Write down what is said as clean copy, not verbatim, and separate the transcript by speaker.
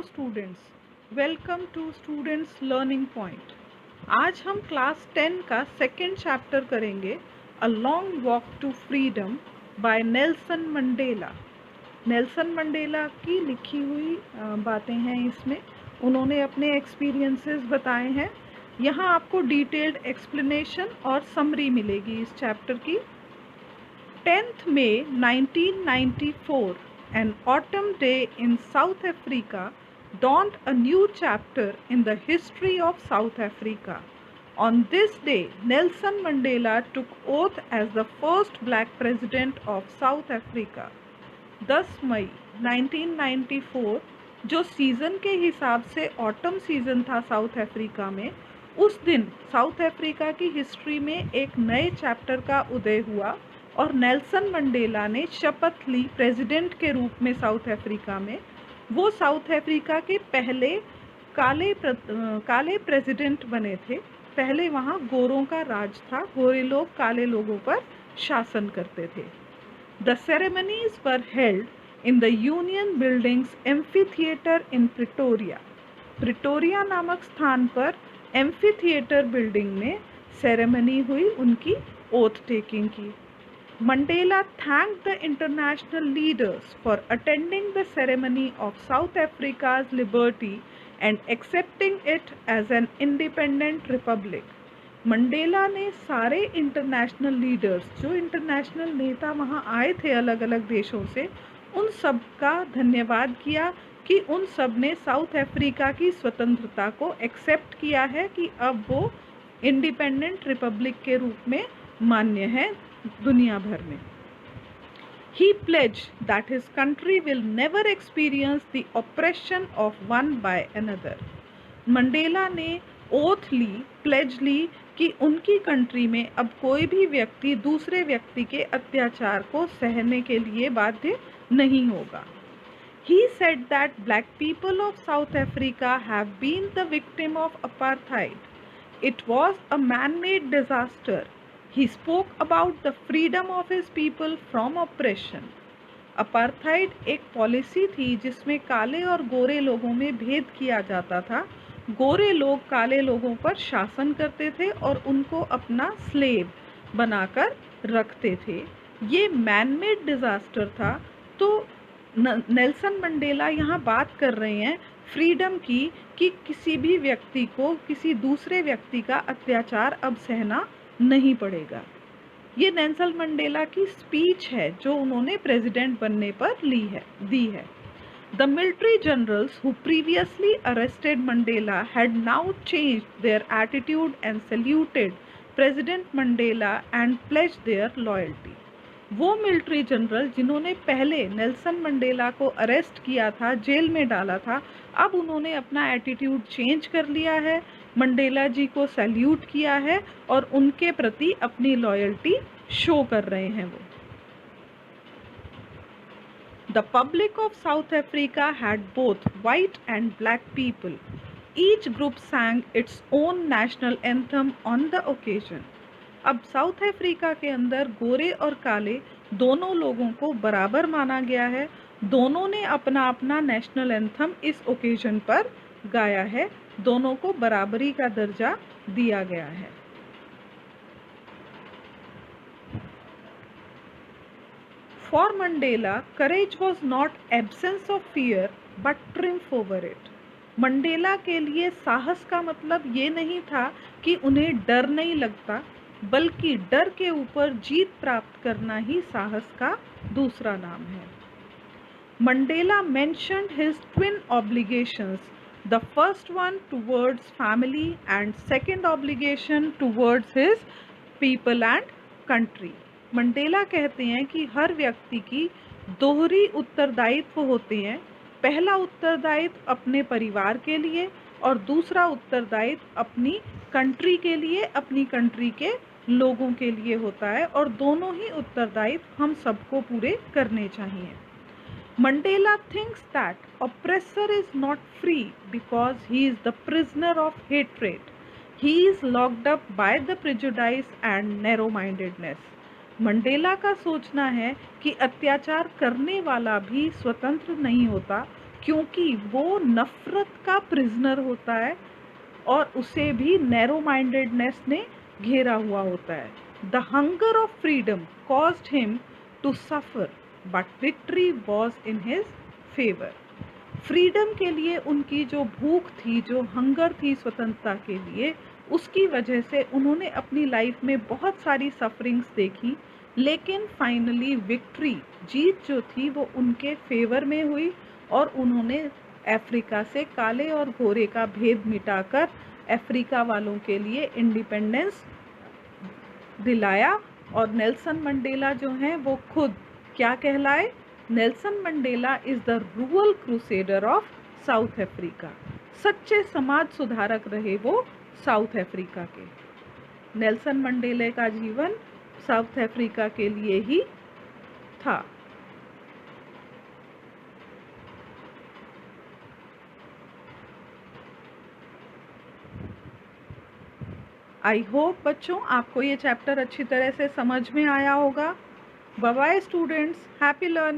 Speaker 1: Students, welcome to students learning point. आज हम class 10 का सेकेंड चैप्टर करेंगे, a long walk to freedom by Nelson Mandela. Nelson Mandela की लिखी हुई बातें हैं इसमें। उन्होंने अपने एक्सपीरियंसेस बताए हैं। यहाँ आपको डिटेल्ड एक्सप्लेनेशन और समरी मिलेगी इस चैप्टर की। 10th May 1994, an autumn day in South Africa, dawned a new chapter in the history of South Africa. On this day, Nelson Mandela took oath as the first black president of South Africa. 10 मई 1994 जो season के हिसाब से autumn season था south Africa में, उस दिन south Africa की history में एक नए चैप्टर का उदय हुआ और नेल्सन मंडेला ने शपथ ली प्रेसिडेंट के रूप में साउथ अफ्रीका में। वो साउथ अफ्रीका के पहले काले प्रेसिडेंट बने थे। पहले वहाँ गोरों का राज था, गोरे लोग काले लोगों पर शासन करते थे। The ceremonies were held in the Union Buildings Amphitheatre in Pretoria. Pretoria नामक स्थान पर एम्फीथिएटर बिल्डिंग में सेरेमनी हुई उनकी ओथ टेकिंग की। Mandela thanked the international leaders for attending the ceremony of South Africa's liberty and accepting it as an independent republic. Mandela ने सारे international leaders, जो इंटरनेशनल नेता वहाँ आए थे अलग अलग देशों से, उन सब का धन्यवाद किया कि उन सब ने साउथ अफ्रीका की स्वतंत्रता को एक्सेप्ट किया है कि अब वो इंडिपेंडेंट रिपब्लिक के रूप में मान्य है दुनिया भर में। He pledged that his country will never experience the oppression of one by another. Mandela ने ओथ ली, प्लेज ली कि उनकी कंट्री में अब कोई भी व्यक्ति दूसरे व्यक्ति के अत्याचार को सहने के लिए बाध्य नहीं होगा। He said that black people of South Africa have been the victim of apartheid. It was a man-made disaster. He spoke about the freedom of his people from oppression. Apartheid एक पॉलिसी थी जिसमें काले और गोरे लोगों में भेद किया जाता था। गोरे लोग काले लोगों पर शासन करते थे और उनको अपना स्लेव बनाकर रखते थे। ये मैन मेड डिज़ास्टर था। तो नेल्सन मंडेला यहाँ बात कर रहे हैं फ्रीडम की, कि किसी भी व्यक्ति को किसी दूसरे व्यक्ति का अत्याचार अब सहना नहीं पड़ेगा। ये नेल्सन मंडेला की स्पीच है जो उन्होंने प्रेसिडेंट बनने पर दी है। The military generals who previously arrested Mandela had now changed their attitude and saluted President Mandela and pledged their loyalty. वो मिलिट्री जनरल जिन्होंने पहले नेल्सन मंडेला को अरेस्ट किया था, जेल में डाला था, अब उन्होंने अपना एटीट्यूड चेंज कर लिया है, मंडेला जी को सैल्यूट किया है और उनके प्रति अपनी लॉयल्टी शो कर रहे हैं वो। The public of South Africa had both white and black people. Each group sang its own national anthem on the occasion. अब साउथ अफ्रीका के अंदर गोरे और काले दोनों लोगों को बराबर माना गया है। दोनों ने अपना अपना नेशनल एंथम इस ओकेजन पर गाया है। दोनों को बराबरी का दर्जा दिया गया है। For Mandela, courage was not absence of fear, but triumph over it. Mandela के लिए साहस का मतलब ये नहीं था कि उन्हें डर नहीं लगता, बल्कि डर के ऊपर जीत प्राप्त करना ही साहस का दूसरा नाम है। Mandela mentioned his twin obligations, the first one towards family and second obligation towards his people and country. Mandela कहते हैं कि हर व्यक्ति की दोहरी उत्तरदायित्व होते हैं। पहला उत्तरदायित्व अपने परिवार के लिए और दूसरा उत्तरदायित्व अपनी कंट्री के लिए, अपनी कंट्री के लोगों के लिए होता है और दोनों ही उत्तरदायित्व हम सबको पूरे करने चाहिए। Mandela thinks that oppressor is not free because he is the prisoner of hatred. He is locked up by the prejudice and narrow-mindedness. Mandela का सोचना है कि अत्याचार करने वाला भी स्वतंत्र नहीं होता, क्योंकि वो नफ़रत का प्रिजनर होता है और उसे भी नैरो माइंडेडनेस ने घेरा हुआ होता है। The hunger of freedom caused him to suffer but victory was in his favour. Freedom के लिए उनकी जो भूख थी, जो हंगर थी स्वतंत्रता के लिए, उसकी वजह से उन्होंने अपनी लाइफ में बहुत सारी सफरिंग्स देखी, लेकिन फाइनली विक्ट्री, जीत जो थी वो उनके फेवर में हुई और उन्होंने अफ्रीका से काले और गोरे का भेद मिटाकर अफ्रीका वालों के लिए इंडिपेंडेंस दिलाया। और नेल्सन मंडेला जो हैं वो खुद क्या कहलाए? Nelson Mandela is the rural crusader of south Africa. सच्चे समाज सुधारक रहे वो साउथ अफ्रीका के। नेल्सन मंडेला का जीवन साउथ अफ्रीका के लिए ही था। आई होप बच्चों आपको ये चैप्टर अच्छी तरह से समझ में आया होगा। Bye bye students, happy learning.